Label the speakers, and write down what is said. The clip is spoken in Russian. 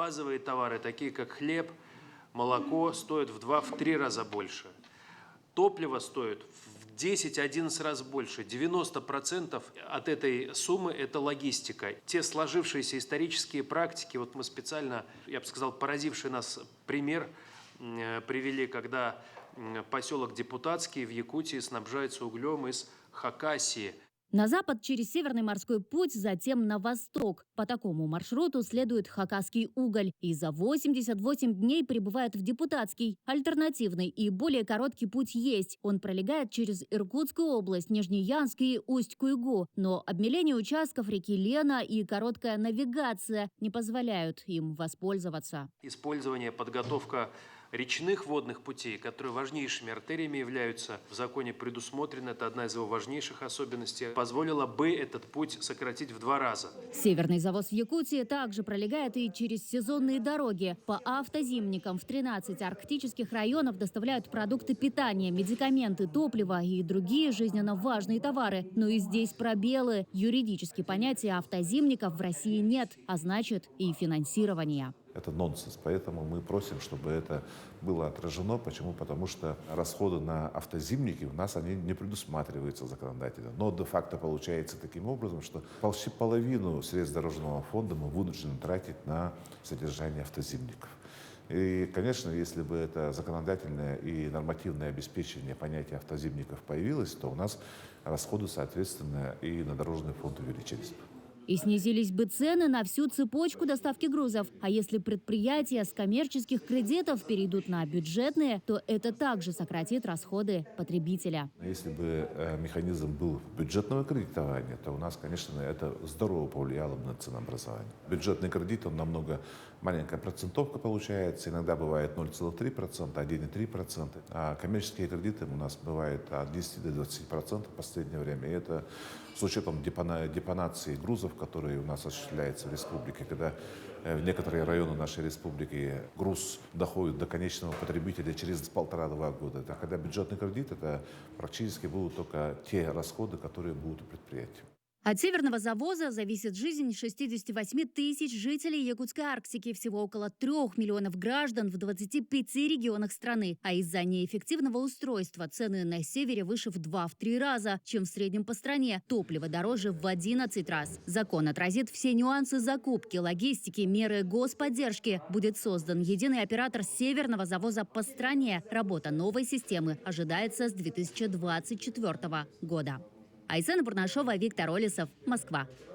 Speaker 1: базовые товары, такие как хлеб, молоко, стоят в 2-3 раза больше. Топливо стоит в 10-11 раз больше. 90% от этой суммы – это логистика. Те сложившиеся исторические практики, вот мы специально, я бы сказал, поразивший нас пример привели, когда поселок Депутатский в Якутии снабжается углем из Хакасии.
Speaker 2: На запад через Северный морской путь, затем на восток. По такому маршруту следует хакасский уголь и за 88 дней прибывает в Депутатский. Альтернативный и более короткий путь есть. Он пролегает через Иркутскую область, Нижнеянск и Усть-Куйгу. Но обмеление участков реки Лена и короткая навигация не позволяют им воспользоваться.
Speaker 1: Использование, подготовка речных водных путей, которые важнейшими артериями являются, в законе предусмотрено, это одна из его важнейших особенностей, позволила бы этот путь сократить в 2 раза.
Speaker 2: Северный завоз в Якутии также пролегает и через сезонные дороги. По автозимникам в 13 арктических районов доставляют продукты питания, медикаменты, топливо и другие жизненно важные товары. Но и здесь пробелы. Юридически понятия автозимников в России нет, а значит и финансирования.
Speaker 3: Это нонсенс, поэтому мы просим, чтобы это было отражено. Почему? Потому что расходы на автозимники у нас они не предусматриваются законодательно. Но де-факто получается таким образом, что почти половину средств дорожного фонда мы вынуждены тратить на содержание автозимников. И, конечно, если бы это законодательное и нормативное обеспечение понятия автозимников появилось, то у нас расходы, соответственно, и на дорожный фонд увеличились бы.
Speaker 2: И снизились бы цены на всю цепочку доставки грузов. А если предприятия с коммерческих кредитов перейдут на бюджетные, то это также сократит расходы потребителя.
Speaker 3: Если бы механизм был бюджетного кредитования, то у нас, конечно, это здорово повлияло бы на ценообразование. Бюджетный кредит, он намного маленькая процентовка получается. Иногда бывает 0,3%, 1,3%. А коммерческие кредиты у нас бывают от 10 до 20% в последнее время. И это с учетом депонации грузов, которые у нас осуществляются в республике, когда в некоторые районы нашей республики груз доходит до конечного потребителя через 1,5-2 года. А когда бюджетный кредит, это практически будут только те расходы, которые будут у предприятия.
Speaker 2: От северного завоза зависит жизнь 68 тысяч жителей Якутской Арктики, всего около 3 миллионов граждан в 25 регионах страны. А из-за неэффективного устройства цены на севере выше в 2-3 раза, чем в среднем по стране. Топливо дороже в 11 раз. Закон отразит все нюансы закупки, логистики, меры господдержки. Будет создан единый оператор северного завоза по стране. Работа новой системы ожидается с 2024 года. Айсена Бурнашова, Виктор Олесов, Москва.